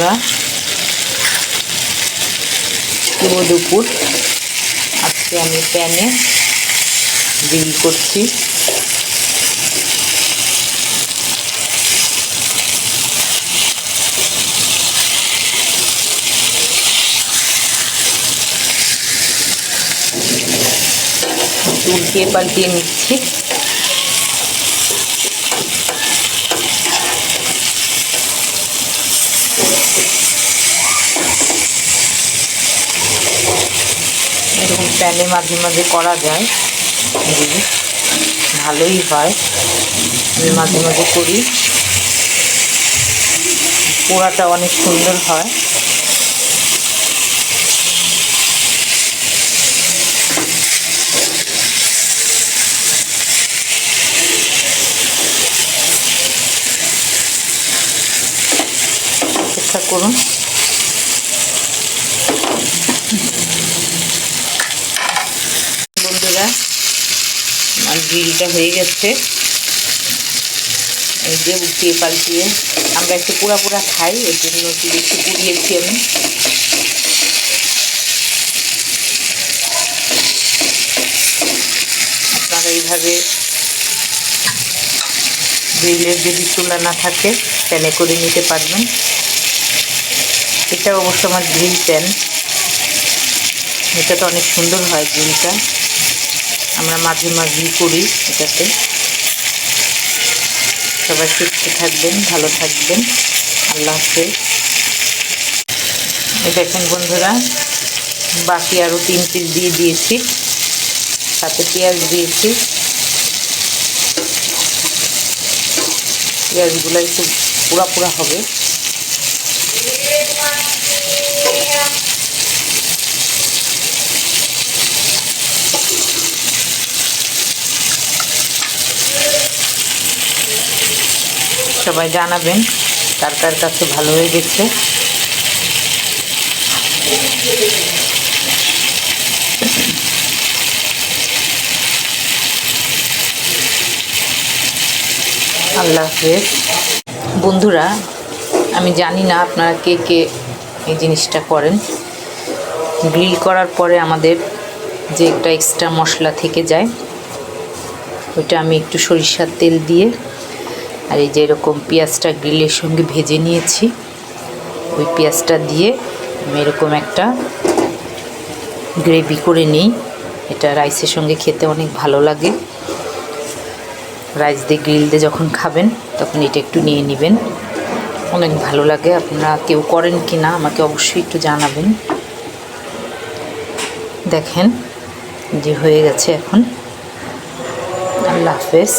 বন্ধুরা, শুভ দুপুর। আজকে আমি প্যানে গ্রিল করছি। উল্টিয়ে পাল্টিয়ে নিচ্ছি। এরকম প্যানে মাঝে মাঝে করা যায়, ভালোই হয়। আমি মাঝে মাঝে করি, পোড়াটা অনেক সুন্দর হয়। চেষ্টা করুন। বন্ধুরা, আমার গ্রিলটা হয়ে গেছে। এই যে উল্টিয়ে পাল্টিয়ে, আমরা একটু পোড়া পোড়া খাই, এর জন্য একটু বেশি পুড়িয়েছি আমি। আপনারা এইভাবে গ্রিলের যদি চুলা না থাকে প্যানে করে নিতে পারবেন। এটা অবশ্য আমার গ্রিল প্যান, এটা তো অনেক সুন্দর হয় গ্রিলটা। আমরা মাঝে মাঝেই করি এটাতে। সবাই সুস্থ থাকবেন, ভালো থাকবেন। আল্লাহ হাফেজ। এই দেখেন বন্ধুরা, বাকি আরও 3 পিস দিয়ে দিয়েছি, সাথে পেঁয়াজ দিয়েছি। পেঁয়াজগুলো একটু পোড়া পোড়া হবে। সবাই জানাবেন কার কার কাছে ভালো হয়ে গেছে। আল্লাহ হাফেজ। বন্ধুরা, আমি জানি না আপনারা কে কে এই জিনিসটা করেন। গ্রিল করার পরে আমাদের যে একটা এক্সট্রা মশলা থেকে যায়, ওইটা আমি একটু সরিষার তেল দিয়ে আর এই যে এরকম পেঁয়াজটা গ্রিলের সঙ্গে ভেজে নিয়েছি, ওই পেঁয়াজটা দিয়ে আমি এরকম একটা গ্রেভি করে নিই। এটা রাইসের সঙ্গে খেতে অনেক ভালো লাগে। রাইস দিয়ে গ্রিল দিয়ে যখন খাবেন তখন এটা একটু নিয়ে নেবেন, অনেক ভালো লাগে। আপনারা কেউ করেন কি না আমাকে অবশ্যই একটু জানাবেন। দেখেন যে হয়ে গেছে এখন। আল্লাহ হাফেজ।